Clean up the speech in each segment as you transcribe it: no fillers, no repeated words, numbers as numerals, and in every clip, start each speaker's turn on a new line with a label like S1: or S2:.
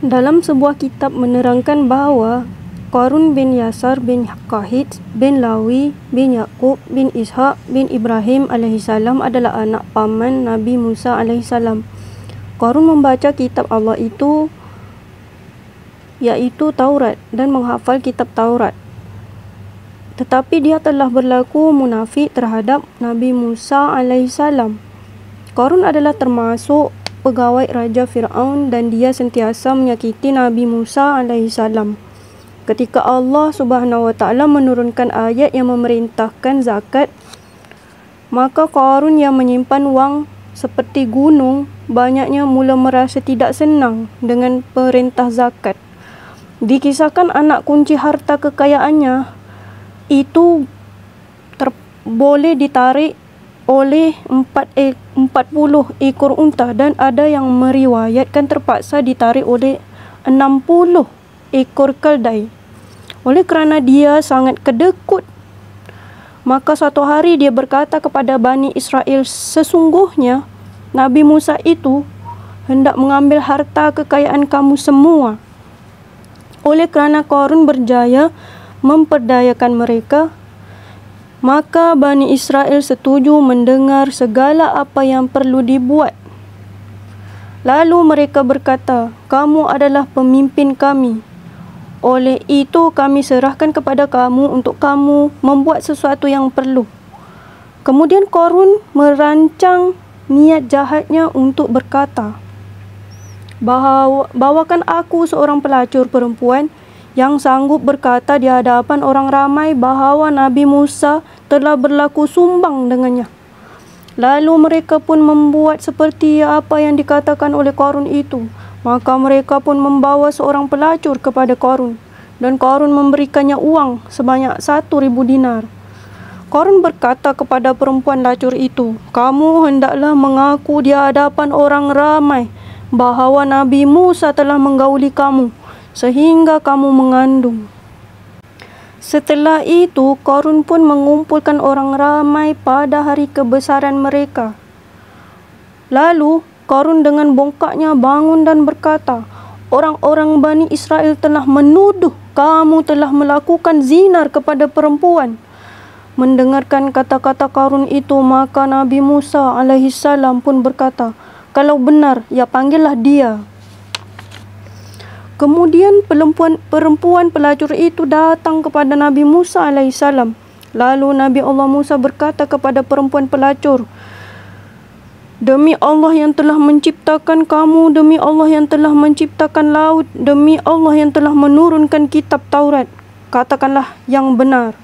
S1: Dalam sebuah kitab menerangkan bahawa Qarun bin Yasar bin Kahit bin Lawi bin Yaqub bin Ishaq bin Ibrahim alaihissalam adalah anak paman Nabi Musa alaihissalam. Qarun membaca kitab Allah itu, iaitu Taurat, dan menghafal kitab Taurat. Tetapi dia telah berlaku munafik terhadap Nabi Musa alaihissalam. Qarun adalah termasuk pegawai Raja Fir'aun dan dia sentiasa menyakiti Nabi Musa alaihissalam. Ketika Allah Subhanahu wa taala menurunkan ayat yang memerintahkan zakat, maka Qarun yang menyimpan wang seperti gunung banyaknya mula merasa tidak senang dengan perintah zakat. Dikisahkan anak kunci harta kekayaannya itu boleh ditarik oleh 40 ekor unta, dan ada yang meriwayatkan terpaksa ditarik oleh 60 ekor keldai. Oleh kerana dia sangat kedekut, maka suatu hari dia berkata kepada Bani Israel, sesungguhnya Nabi Musa itu hendak mengambil harta kekayaan kamu semua. Oleh kerana Qarun berjaya memperdayakan mereka, maka Bani Israel setuju mendengar segala apa yang perlu dibuat. Lalu mereka berkata, kamu adalah pemimpin kami. Oleh itu kami serahkan kepada kamu untuk kamu membuat sesuatu yang perlu. Kemudian Qarun merancang niat jahatnya untuk berkata, bawakan aku seorang pelacur perempuan yang sanggup berkata di hadapan orang ramai bahawa Nabi Musa telah berlaku sumbang dengannya. Lalu mereka pun membuat seperti apa yang dikatakan oleh Qarun itu. Maka mereka pun membawa seorang pelacur kepada Qarun, dan Qarun memberikannya uang sebanyak 1.000 dinar. Qarun berkata kepada perempuan lacur itu, kamu hendaklah mengaku di hadapan orang ramai bahawa Nabi Musa telah menggauli kamu sehingga kamu mengandung. Setelah itu, Qarun pun mengumpulkan orang ramai pada hari kebesaran mereka. Lalu, Qarun dengan bongkaknya bangun dan berkata, orang-orang Bani Israel telah menuduh kamu telah melakukan zinar kepada perempuan. Mendengarkan kata-kata Qarun itu, maka Nabi Musa alaihissalam pun berkata, kalau benar, ya panggillah dia. Kemudian perempuan pelacur itu datang kepada Nabi Musa alaihissalam. Lalu Nabi Allah Musa berkata kepada perempuan pelacur, demi Allah yang telah menciptakan kamu, demi Allah yang telah menciptakan laut, demi Allah yang telah menurunkan kitab Taurat, katakanlah yang benar.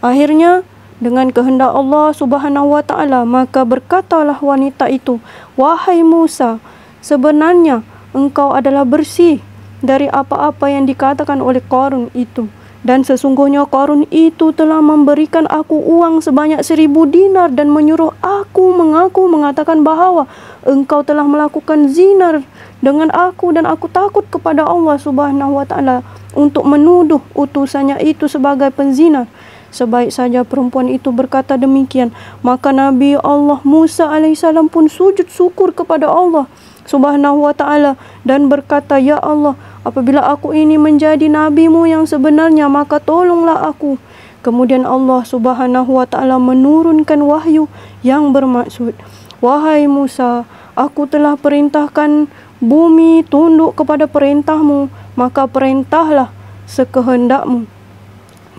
S1: Akhirnya, dengan kehendak Allah Subhanahu wa taala, maka berkatalah wanita itu, wahai Musa, sebenarnya engkau adalah bersih dari apa-apa yang dikatakan oleh Qarun itu, dan sesungguhnya Qarun itu telah memberikan aku uang sebanyak 1.000 dinar dan menyuruh aku mengaku mengatakan bahawa engkau telah melakukan zinar dengan aku, dan aku takut kepada Allah Subhanahu wa taala untuk menuduh utusannya itu sebagai penzinar. Sebaik saja perempuan itu berkata demikian, maka Nabi Allah Musa alaihissalam pun sujud syukur kepada Allah Subhanahu wa taala dan berkata, ya Allah, apabila aku ini menjadi nabimu yang sebenarnya, maka tolonglah aku. Kemudian Allah Subhanahu wa taala menurunkan wahyu yang bermaksud, wahai Musa, aku telah perintahkan bumi tunduk kepada perintahmu, maka perintahlah sekehendakmu.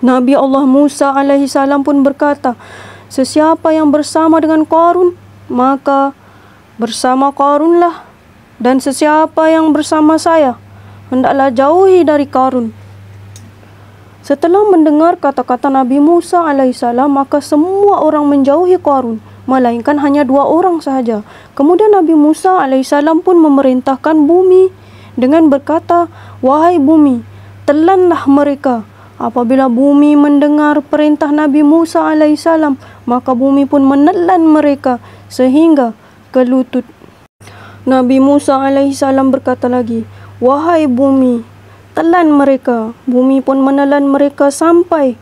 S1: Nabi Allah Musa alaihissalam pun berkata, sesiapa yang bersama dengan Qarun, maka bersama Qarunlah, dan sesiapa yang bersama saya, hendaklah jauhi dari Qarun. Setelah mendengar kata-kata Nabi Musa alaihissalam, maka semua orang menjauhi Qarun, melainkan hanya 2 orang sahaja. Kemudian Nabi Musa alaihissalam pun memerintahkan bumi dengan berkata, wahai bumi, telanlah mereka. Apabila bumi mendengar perintah Nabi Musa alaihissalam, maka bumi pun menelan mereka sehingga ke lutut. Nabi Musa alaihissalam berkata lagi, wahai bumi, telan mereka. Bumi pun menelan mereka sampai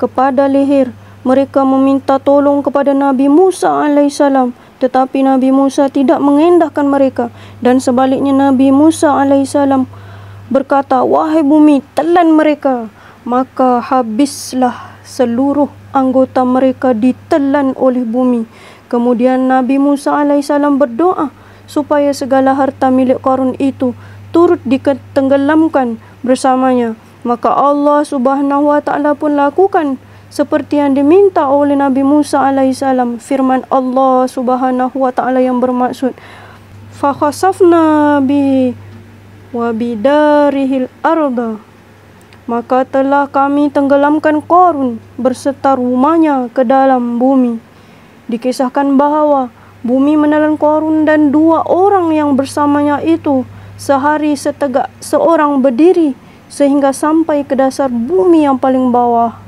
S1: kepada leher. mereka meminta tolong kepada Nabi Musa alaihissalam, tetapi Nabi Musa tidak mengendahkan mereka, dan sebaliknya Nabi Musa alaihissalam berkata, "Wahai bumi, telan mereka." Maka habislah seluruh anggota mereka ditelan oleh bumi. Kemudian Nabi Musa alaihissalam berdoa supaya segala harta milik Qarun itu turut ditenggelamkan bersamanya. Maka Allah Subhanahu wa taala pun lakukan seperti yang diminta oleh Nabi Musa alaihissalam. Firman Allah Subhanahu wa taala yang bermaksud, "Fa khasafna bi wa bidarihil arda." Maka telah kami tenggelamkan Qarun berserta rumahnya ke dalam bumi. Dikisahkan bahawa bumi menelan Qarun dan 2 orang yang bersamanya itu sehari setegak seorang berdiri, sehingga sampai ke dasar bumi yang paling bawah.